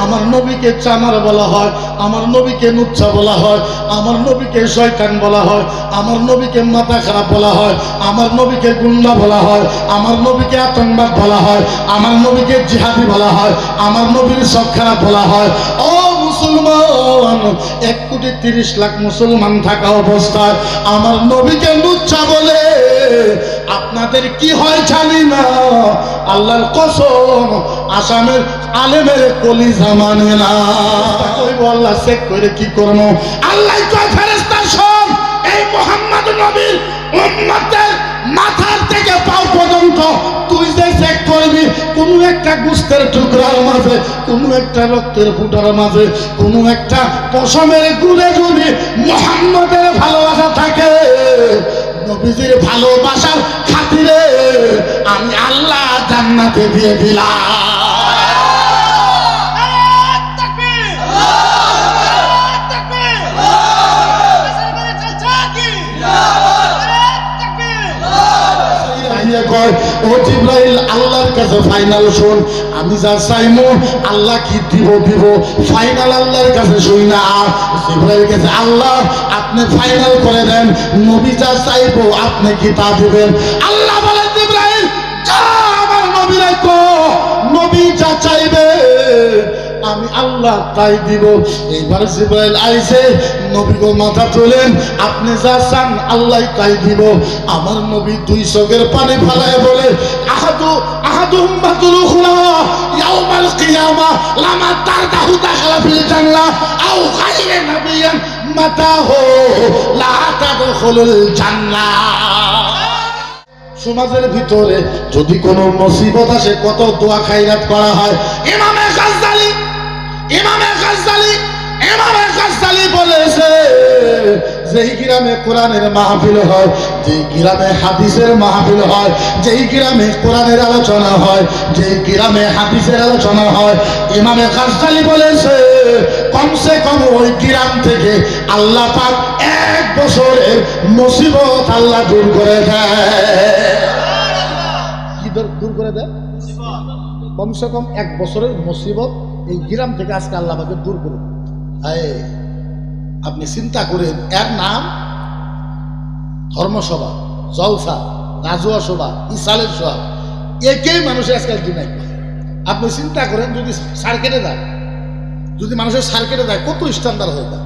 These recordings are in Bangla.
আমার নবীকে চামার বলা হয়, আমার নবীকে নুচ্ছা বলা হয়, আমার নবীকে শয়তান বলা হয়, আমার নবীকে মাথা খারাপ বলা হয়, আমার নবীকে গুন্ডা বলা হয়, আমার নবীকে আতঙ্কবাদ বলা হয়, আমার নবীকে জিহাদি বলা হয়, আমার নবীর সব খারাপ বলা হয়। ও মুসলমান, 1,30,00,000 মুসলমান থাকা অবস্থায় আমার নবীকে লুচ্চা বলে আপনাদের কি হয় জানি না। আল্লাহর কসম, আসামের আলেমের কলিজা মানে না। কইব আল্লাহ চেক করে কি করব? আল্লাহ কয় ফেরেশতা শোন, এই মুহাম্মদ নবীর উম্মতের মাথার থেকে পাও পর্যন্ত তুই যে চেক করবি, কোন একটা গোশতের টুকরার মাঝে, কোন একটা রক্তের ফুটার মাঝে, কোন একটা পশমের গুড়ে যদি মুহাম্মদের ভালোবাসা থাকে, নবীজির ভালোবাসার খাতিরে আমি আল্লাহ জান্নাতে দিয়ে দিলাম। ও জিবরাইল, আল্লাহর কাছে ফাইনাল শোন, আমি যা চাইমু আল্লাহ কি দিব দিব, ফাইনাল আল্লাহর কাছে শুই না। জিবরাইল কাছে, আল্লাহ আপনি ফাইনাল করে দেন, নবী যা চাইবো আপনি কি তা দিবেন? আল্লাহ বলেন, জিবরাইল যা আমার নবীরে কো, নবী যা চাইবে আমি আল্লাহ তাই দিব। এইবার জিবরাইল আইছে, নবী গো মাথা তোলেন, আপনি যা চান আল্লাহ তাই দিব। আমার নবী 2 চোখের পানি ফালায় বলে, আহাদু উম্মাতুল উখরা ইয়াউমাল কিয়ামা লামা তারদাহু দাখালা ফিল জান্নাহ আও গায়রা নাবিয়ান মাতাহু লা তাদখুলুল জান্নাহ। সমাজের ভিতরে যদি কোনো মুসিবত আসে কত দোয়া খায়রাত করা হয়। ইমামে গাজ্জালি বলেছে, যেই গ্রামে কোরআনের মাহফিল হয়, যেই গ্রামে হাদিসের মাহফিল হয়, যেই গ্রামে কোরআনের আলোচনা হয়, যেই গ্রামে হাদিসের আলোচনা হয়, ইমামে গাজ্জালি বলেছে কমসে কম ওই গ্রাম থেকে আল্লাহ পাক 1 বছরের মুসিবত আল্লাহ দূর করে দেয়। কি দূর করে দেয়? কমসে কম 1 বছরের মুসিবত এই গ্রাম থেকে আজকে আল্লাহ পাকে দূর করে দেয়। আপনি চিন্তা করেন, এর নাম ধর্মসভা, জলসা, রাজুয়া সভা, ইসালের সভা, একেই মানুষের আজকাল দিনাই। আপনি চিন্তা করেন, যদি সার্কেটে যায়, যদি মানুষের সার্কেটে যায় কত স্ট্যান্ডার্ড হয়ে যায়,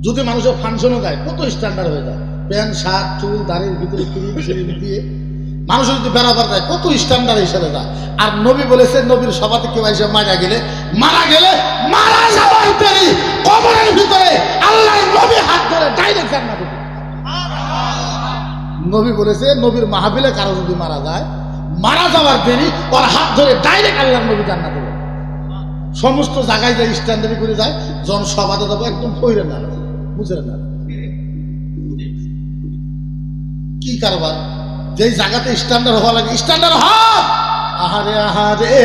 যদি মানুষের ফাংশনে যায় কত স্ট্যান্ডার্ড হয়ে যায়, প্যান্ট শার্ট চুল দাড়ির ভিতরে ক্রিম দিয়ে মানুষের যদি বেড়াবার যায় কত স্ট্যান্ডার্ড হিসেবে যায়। আর নবী বলেছেন, নবীর সভাতে কেউ এসে মারা গেলে মারা যাওয়ার দেরি কবরের ভিতরে আল্লাহর নবী হাত ধরে ডাইরেক্ট জান্নাতে। নবী বলেছে, নবীর মাহফিলে কারো যদি মারা যায়, মারা যাওয়ার দেরি ওর হাত ধরে ডাইরেক্ট আল্লাহর নবী জান্নাতে। সমস্ত জায়গায় যে স্ট্যান্ডার্ড করে যায়, জন সভাতে যাবো একদম কইরে না, বুঝলেন না কি কারবার? যেই জায়গাতে স্ট্যান্ডার্ড হওয়া লাগে স্ট্যান্ডার্ড হয়। আহারে আহারে,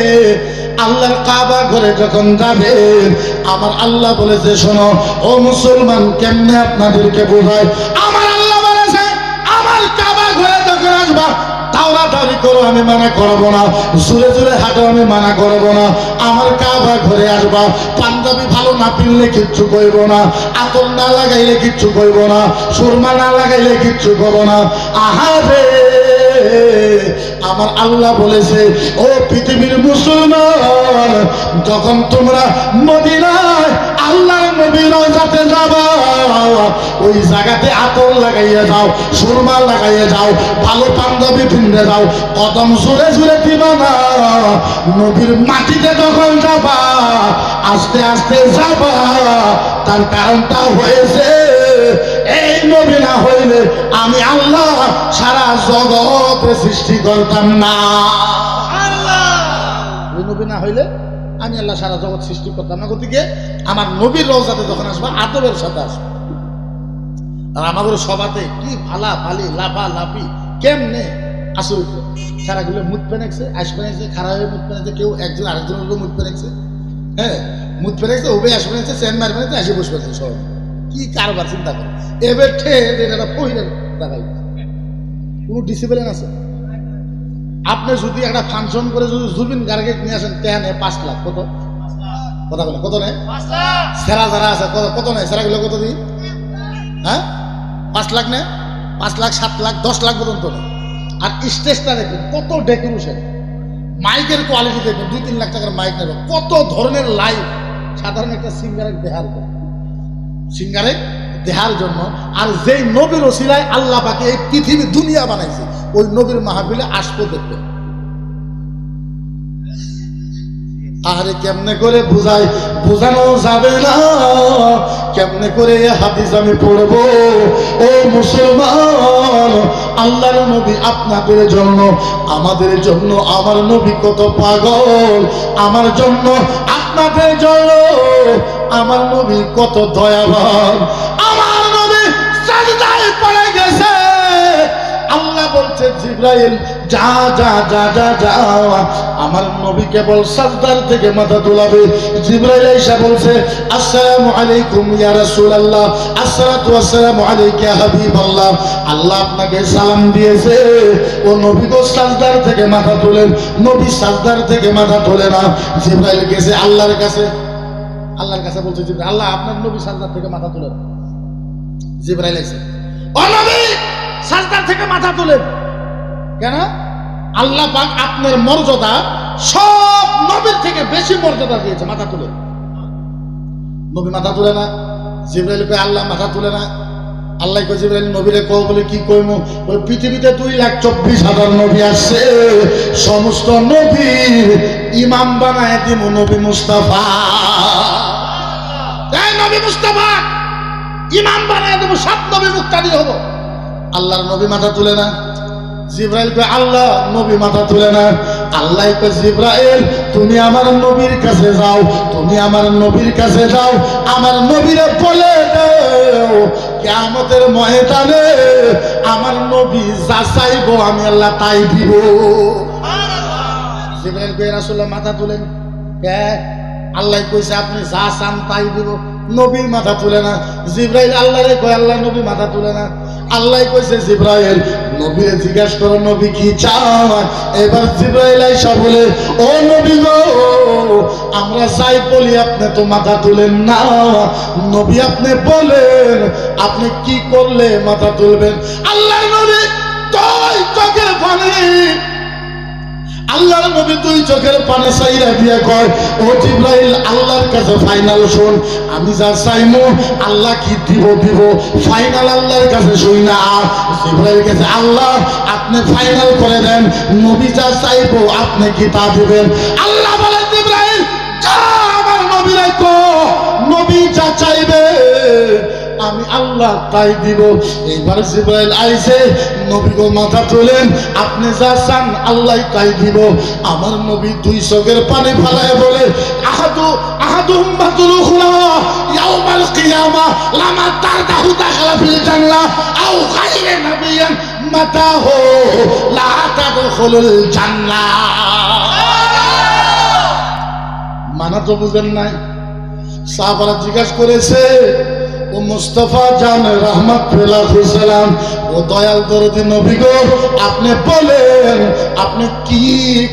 আল্লাহর কাবা ঘরে যখন যাবে, আমার আল্লাহ বলেছে, শোনো ও মুসলমান, কেমনে আপনাদেরকে বোঝায়। আমার আল্লাহ বলেছে, আমার কাবা ঘরে যখন আসবা তাওরাতারি করো, আমি মানা করবো না, জোরে জোরে হাঁটো, আমি মানা করবো না। আমার কাবা ঘরে আসবা, পাঞ্জাবি ভালো না পিনলে কিচ্ছু কইব না, আতর না লাগাইলে কিচ্ছু কইব না, সুরমা না লাগাইলে কিচ্ছু করবো না। আহারে, আমার আল্লাহ বলেছে, ও পৃথিবীর মুসলমান, যখন তোমরা মদিনায় আল্লাহর নবীর রওজাতে যাবা, ওই জায়গাতে আতর লাগাইয়া যাও, সুরমা লাগাইয়া যাও, ভালো পাঞ্জাবি পিনতে যাও, কদম জোরে জোরে দিবা না। নবীর মাটিতে যখন যাবা, আস্তে আস্তে যাবা। তার কারণটা হয়েছে, এই নবী না হইলে আমি আল্লাহ সারা জগতের সৃষ্টি করতাম না। ওই নবী না হইলে আমি আল্লাহ সারা জগৎ সৃষ্টি করতাম না। গতিকে আমার নবীর রওজাতে যখন আসবা, আদবের সাথে আসবা। আর আমাদের সভাতে কি ফালা ফালি লাফা লাফি কেমনে আসল সারাগুলো মুখ পেনেছে, আশ পেনেছে, খারাপ হয়ে মুখ পেনেছে, কেউ একজন আরেকজনের মুখ পেনেছে, হ্যাঁ মুখ পেনেছে, ওবে আশ পেনেছে, চেন মার পেনেছে, আসে বসে পেয়েছে। সব কি কারবার চিন্তা করে এবার এটা পহিলের দেখাই কোনো ডিসিপ্লিন আছে? আপনি যদি একটা ফাংশন করে যদি জুবিন গার্গে নিয়ে আসেন, 5 লাখ কত কথা বলে কত নেয়? সেরা যারা আছে কত নেয়? সেরাগুলো কত দিই? হ্যাঁ 5 লাখ নেয়, 5 লাখ 7 লাখ 10 লাখ পর্যন্ত নেয়। আর স্টেজটা দেখুন কত ডেকোরেশন, মাইকের কোয়ালিটি দেখুন, 2-3 লাখ টাকার মাইক নেবে, কত ধরনের লাইট। সাধারণ একটা সিঙ্গারের দেহার জন্য। আর যেই নবীর ওসিলায় আল্লাহ পাকে এই পৃথিবী দুনিয়া বানাইছে, ওই নবীর মাহফিলে আসবো দেখবে। আরে কেমনে করে বোঝানো যাবে না, কেমনে করে হাদিস আমি পড়বো। ও মুসলমান, আল্লাহর নবী আপনাদের জন্য, আমাদের জন্য, আমার নবী কত পাগল, আমার জন্য, আপনাদের জন্য আমার নবী কত দয়াবান। আমার নবী সাজদায় পড়ে গেছে, আল্লাহ বলছে জিবরাইল যা যা যা যা যা, আমার নবী কেবল সাজদার থেকে মাথা তোলাবে। জিবরাইল এসে বলছে আসসালামু আলাইকুম ইয়া রাসূলুল্লাহ, আসসালাতু ওয়াসসালামু আলাইকা ইয়া হাবিবাল্লাহ, আল্লাহ আপনাকে সালাম দিয়েছে। ও নবী গো সাজদার থেকে মাথা তোলেন। নবী সাজদার থেকে মাথা তোলে না। জিবরাইল গেছে আল্লাহর কাছে বলছে জিবরাইল, আল্লাহ আপনার নবী সাজদার থেকে মাথা তোলেন। জিবরাইল এসে ও নবী সাজদার থেকে মাথা তোলেন কেন? আল্লাহ পাক আপনার মর্যাদা সব নবীর থেকে বেশি মর্যাদা দিয়েছে, মাথা তুলে। নবী মাথা তুলে না। জিবরাইল কয় আল্লাহ মাথা তুলে না। আল্লাহ কয় জিবরাইল নবীরে কও, বলে কি কইমু? ওই পৃথিবীতে 2,24,000 নবী আসছে, সমস্ত নবীর ইমাম বানায় দিমু নবী মুস্তাফা। এই নবী মুস্তাফা ইমাম বানায় দেবো, 7 নবী মুক্তাদি হবো। আল্লাহর নবী মাথা তুলে না। জিবরাইল কয় আল্লাহ নবী মাথা তুলে না। আল্লাহ কয় জিবরাইল তুমি আমার নবীর কাছে যাও, তুমি আমার নবীর কাছে যাও, আমার নবীরে বলে দাও কিয়ামতের ময়দানে আমার নবী যা চাইবো আমি আল্লাহ তাই দিব। জিবরাইল কয় রাসূলুল্লাহ মাথা তুলেন। আল্লাহ কইছে আপনি যা চান তাই দিব। নবীর মাথা তুলে না। জিবরাইল আল্লাহরে কয় আল্লাহ নবী মাথা তুলে না। আল্লাহ কইছে জিবরাইল নবীরে জিজ্ঞাসা করো নবী কি চায়। এবার জিবরাইল আইসা বলে ও নবী গো আমরা চাই বলি আপনি তো মাথা তুলেন না। নবী আপনি বলেন আপনি কি করলে মাথা তুলবেন। আল্লাহর নবী দুই চোখের পানি, আল্লাহর নবী 2 চোখের পানি চাইরা দিয়া কয় ও জিবরাইল আল্লাহর কাছে ফাইনাল শুন, আমি যা চাইমু আল্লাহ কি দিব ফাইনাল আল্লাহর কাছে শুই না। জিবরাইল কাছে আল্লাহ আপনি ফাইনাল করে দেন, নবী যা চাইবো আপনি কি তা দিবেন। আল্লাহ বলে জিবরাইল যা আমার নবীরে কও নবী যা চাইবে আমি আল্লাহ তাই দিব। এইবার জিবরাইল আইছে, নবী গো মাথা তোলেন, আপনি যা চান আল্লাহ তাই দিব। আমার নবী 2 চোখের পানি ফেলায় বলে আহাদু উম্মাতুল উখরা ইয়াউমাল কিয়ামা লামা তারদাহু দাখালা ফিল জান্নাহ আও গায়রা নাবিয়ান মাতাহু লা তাদখুলুল জান্নাহ। মানা তো বুঝেন নাই। সাহাবারা জিজ্ঞাসা করেছে ও মুস্তাফা জান রাহমাতুল্লাহিস সালাম, ও দয়াল দরদি নবী গো আপনি বলেন আপনি কি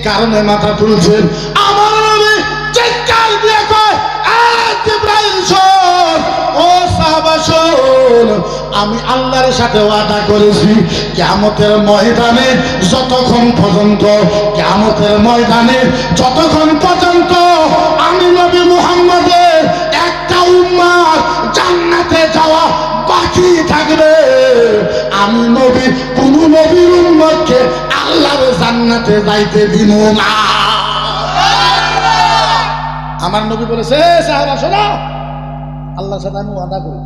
কারণে মাথা তুলছেন। আমার নবী চিৎকার দিয়ে কয় এ জিবরাইল শোন, ও সাহাবা শোন, আমি আল্লাহর সাথে ওয়াদা করেছি কিয়ামতের ময়দানে যতক্ষণ পর্যন্ত আমি নবী মুহাম্মদের একটা উম্মত জান্নাতে যাওয়া বাকি থাকবে, আমি নবী কোন নবীর উম্মতকে আল্লাহর জান্নাতে যাইতে দিব না। আমার নবী বলেছে সাহাবা শোনো, আল্লাহর সাথে আমি ওয়াদা করি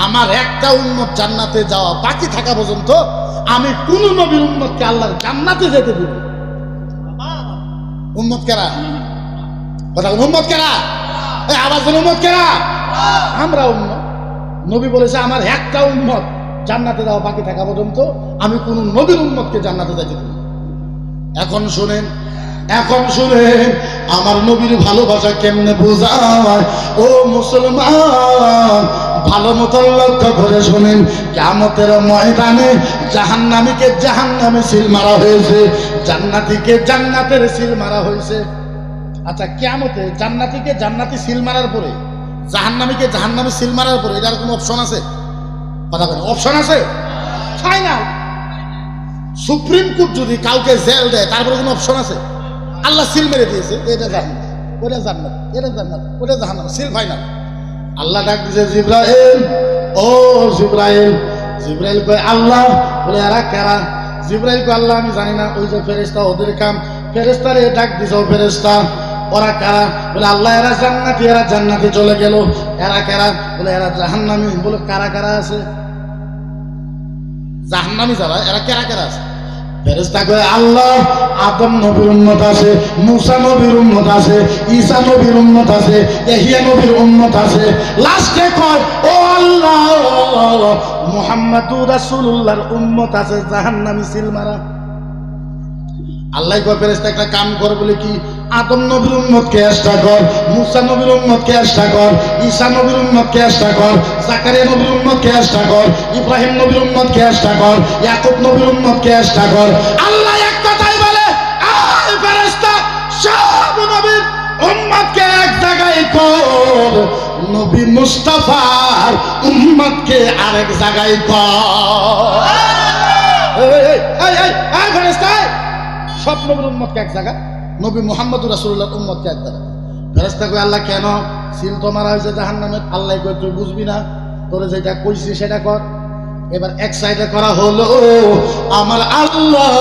আমার একটা উম্মত জান্নাতে যাওয়া বাকি থাকা পর্যন্ত আমি কোন নবীর উম্মতকে আল্লাহর জান্নাতে যেতে দিব। উম্মত কারা? কথা উম্মত কারা? এই আওয়াজ উম্মত কারা? আমরা উম্মত। নবী বলেছে আমার একটা উম্মত জান্নাতে যাওয়া বাকি থাকা পর্যন্ত আমি কোন নবীর উম্মতকে জান্নাতে যেতে দিব। এখন শুনেন আমার নবীর ভালোবাসা কেমনে বোঝায়। ও মুসলমান ভালো মতো লক্ষ্য করে শোনেন, কিয়ামতের ময়দানে জাহান্নামীকে জাহান্নামে সিল মারা হয়েছে, জান্নাতীকে জান্নাতের সিল মারা হয়েছে। আচ্ছা কিয়ামতে জান্নাতীকে জান্নাতি সিল মারার পরে জাহান্নামীকে জাহান্নামী সিল মারার পরে এটার কোনো অপশন আছে? কথা বলেন, অপশন আছে? ফাইনাল। সুপ্রিম কোর্ট যদি কাউকে জেল দেয় তারপরে কোনো অপশন আছে? আল্লাহ সিল মেরে দিয়েছে, এটা জান্নাত, ওটা জান্নাত, এটা জান্নাত, ওটা জাহান্নাম, সিল ফাইনাল। আল্লাহ ডাক দিয়েছে জিবরাইল, ও জিবরাইল। জিবরাইল কয় আল্লাহ। বলে এরা কারা? জিবরাইল কয় আল্লাহ আমি জানি না, ওই যে ফেরেশতা, ওদের কাম। ফেরেশতারে ডাক দিয়েছে, ও ফেরেশতা ওরা কারা? বলে আল্লাহ এরা জান্নাতি, এরা জান্নাতে চলে গেল। এরা কারা? বলে এরা জাহান্নামী। বলে কারা কারা আছে? জাহান্নামী যারা, এরা কারা কারা আছে? ফেরেশতা কয় আল্লাহ আদম নবীর উম্মত আছে, মুসা নবীর উম্মত আছে, ঈসা নবীর উম্মত আছে, ইহয়া নবীর উম্মত আছে। লাস্টে কয় ও আল্লাহ মুহাম্মাদুর রাসূলুল্লাহর উম্মত আছে জাহান্নামী সিল মারা। আল্লাহ কয় ফেরেশতা একটা কাম কর। বলে কি? আদম নবীর উম্মতকে চেষ্টা কর, মুসা নবীর উম্মতকে চেষ্টা কর, ঈসা নবীর উম্মতকে চেষ্টা কর, জাকারিয়া নবীর উম্মতকে চেষ্টা কর, ইব্রাহিম নবীর উম্মতকে চেষ্টা কর, ইয়াকুব নবীর উম্মতকে চেষ্টা কর। আল্লাহ এক কথাই বলে আয় ফেরেশতা সব নবীর উম্মতকে এক জায়গায় কর, নবী মুস্তাফার উম্মতকে আরেক জায়গায় কর। এই ফেরেশতা সব নবীর উম্মতকে এক জায়গা, নবী মুহাম্মদুর রাসূলুল্লাহর উম্মতকে এক জায়গা। ফেরেশতা কয় আল্লাহ কেন? সিল তো মারা হয়েছে জাহান্নামের। আল্লাহ কয় তুই বুঝবি না, তোরে যেটা কইছি সেটা কর। এবার এক সাইডে করা হলো, আমার আল্লাহ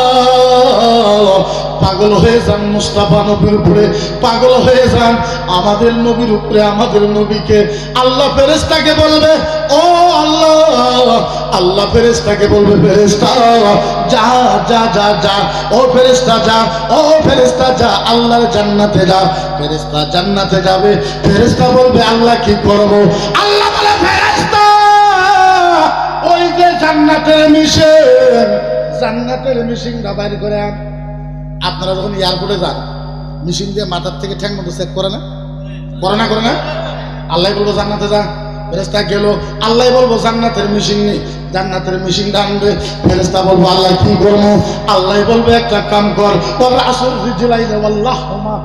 পাগল হয়ে যান মুস্তাফা নবীর উপরে, পাগল হয়ে যান আমাদের নবীর উপরে, আমাদের নবীকে। আল্লাহ ফেরেশতাকে বলবে ও আল্লাহ, আল্লাহ ফেরেশতাকে বলবে ফেরেশতা যা যা যা যা, ও ফেরেশতা যা, ও ফেরেশতা যা আল্লাহর জান্নাতে যা। ফেরেশতা জান্নাতে যাবে। ফেরেশতা বলবে আল্লাহ কি করব? আল্লাহ বলে ফেরেশতা ওই যে জান্নাতের মিশন, জান্নাতের মিশনটা বাইর করে আন। আপনারা যখন এয়ারপোর্টে যান মিশন দিয়ে মাথার থেকে ঠ্যাং মতো চেক করে না, করে না, করে না? আল্লাহ বলবো জান্নাতে যা। ফেরেশতা গেল, আল্লাহ বলবো জান্নাতের মিশন নেই, জান্নাতের মিশনটা আনবে। ফেরেশতা বলবো আল্লাহ কি করবো? আল্লাহ বলবে একটা কাম কর, ওরা আসর রিজলাইনে ওয়াল্লাহমা,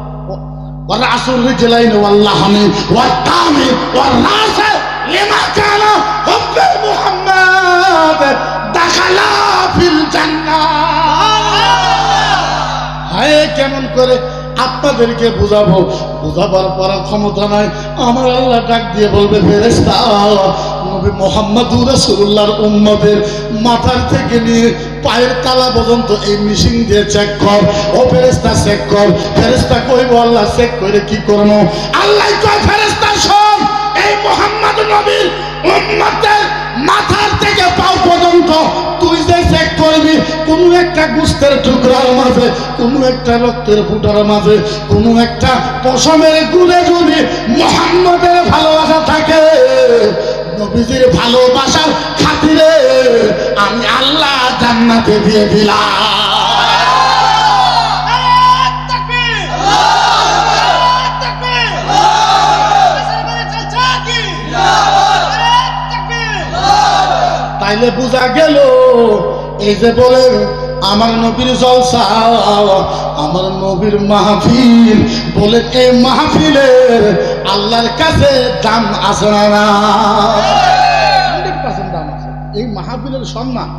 ওরা আসর রিজলাইনে ওয়াল্লাহমি ওয়াতামি ওয়ারাসা লিমা কানা হুব্বে মুহাম্মদ দাখালা ফিল জান্নাহ। হায় কেমন করে আপনাদেরকে বুঝাবো, বুঝাবার পর ক্ষমতা নাই। আমার আল্লাহ ডাক দিয়ে বলবে ফেরেশতা নবী মুহাম্মদুর রাসূলুল্লাহর উম্মতের মাথার থেকে নিয়ে পায়ের তালা পর্যন্ত এই মেশিন দিয়ে চেক কর। ও ফেরেশতা চেক কর। ফেরেশতা কইব আল্লাহ চেক করে কি করব? আল্লাহ কয় ফেরেশতা শোন, এই মুহাম্মদ নবীর উম্মতের মাথার থেকে পাও পর্যন্ত তুই যে চেক করবি, কোন একটা গোশতের টুকরার মাঝে, কোন একটা রক্তের ফুটার মাঝে, কোন একটা পশমের গুণে যদি মুহাম্মদের ভালোবাসা থাকে, নবীজির ভালোবাসার খাতিরে আমি আল্লাহ জান্নাতে দিয়ে দিলাম। তাইলে বোঝা গেল এই যে বলে আমার নবীর জলসা, আমার নবীর মাহফিল, বলে এই মাহফিলের আল্লাহর কাছে দাম আছে না? 100% দাম আছে। এই মাহফিলের সম্মান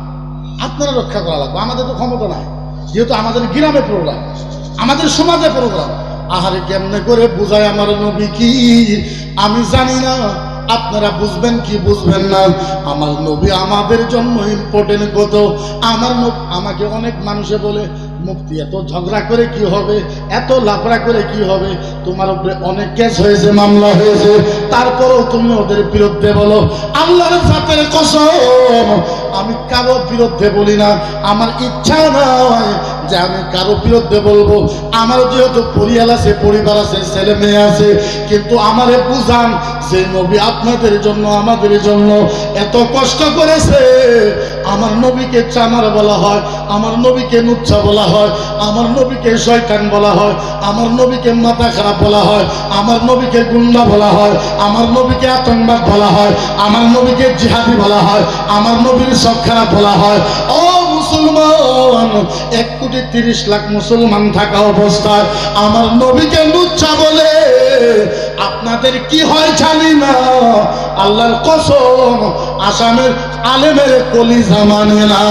আপনারা রক্ষা করা লাগবে। আমাদের তো ক্ষমতা নাই, যেহেতু আমাদের গ্রামে প্রোগ্রাম, আমাদের সমাজে প্রোগ্রাম। আহারে কেমনে করে বুঝায় আমার নবী কি আমি জানি না, আপনারা বুঝবেন কি বুঝবেন না। আমার নবী আমাদের জন্য ইম্পর্টেন্ট কত। আমার আমাকে অনেক মানুষে বলে মুফতি এত ঝগড়া করে কি হবে, এত লাফড়া করে কি হবে, তোমার উপরে অনেক কেস হয়েছে, মামলা হয়েছে, তারপরেও তুমি ওদের বিরুদ্ধে বলো। আল্লাহর জাতের কসম আমি কারো বিরুদ্ধে বলি না, আমার ইচ্ছা নয় যে আমি কারো বিরুদ্ধে বলবো। আমার যেহেতু পরিবার আছে, পরিবার আছে, ছেলে মেয়ে আছে, কিন্তু আমারে বুঝান যে নবী আপনাদের জন্য, আমাদের জন্য এত কষ্ট করেছে। আমার নবীকে চামার বলা হয়, আমার নবীকে নুচ্ছা বলা হয়, আমার নবীকে শয়তান বলা হয়, আমার নবীকে মাথা খারাপ বলা হয়, আমার নবীকে গুন্ডা বলা হয়, আমার নবীকে আতঙ্কবাদ বলা হয়, আমার নবীকে জিহাদি বলা হয়, আমার নবীর সব খারাপ বলা হয়। ও মুসলমান, 1,30,00,000 মুসলমান থাকা অবস্থায় আমার নবীকে লুচ্চা বলে আপনাদের কি হয় জানি না। আল্লাহর কসম, আসামের আলেমের কলিজা মানে না।